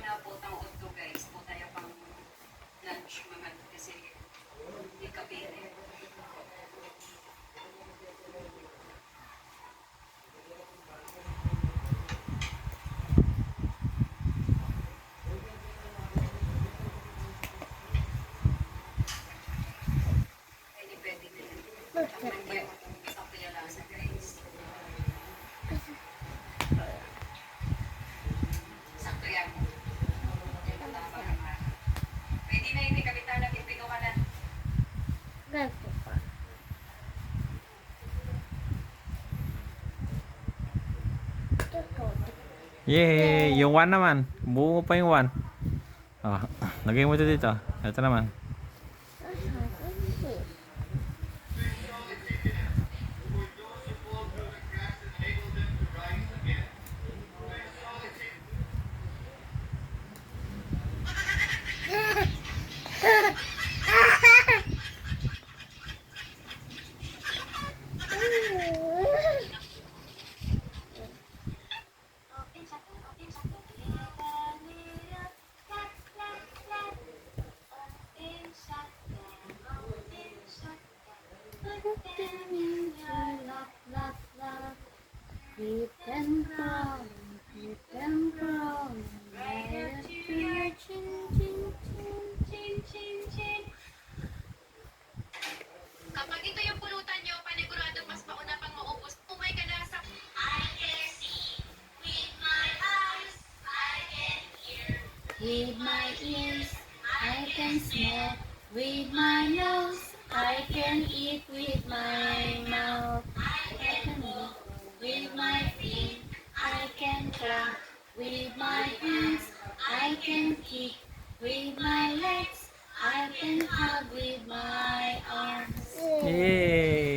na po tang auto guys. Po tayo pang lunch mga kasi hindi ka pili. Pwede pwede na yan. Sakto yan lang sa guys. Sakto yan. Yan ang tama naman. Pwede na hindi kapitan na pipino ka na. Ganito pa. Yay! Yung 1 naman. Buo mo pa yung 1. Oh, lagay mo ito dito. Ito naman. Keep them growing, keep them growing. Right up to your chin, chin, chin, chin, chin, chin. Kapag ito yung pulutan nyo, panigurado mas mauna pang maubos. Umay ka na sa I can see with my eyes, I can hear. With my ears, I can smell. With my nose, I can eat. With my mouth, I can walk. With my feet, I can clap. With my hands, I can kick. With my legs, I can hug. With my arms. Yay!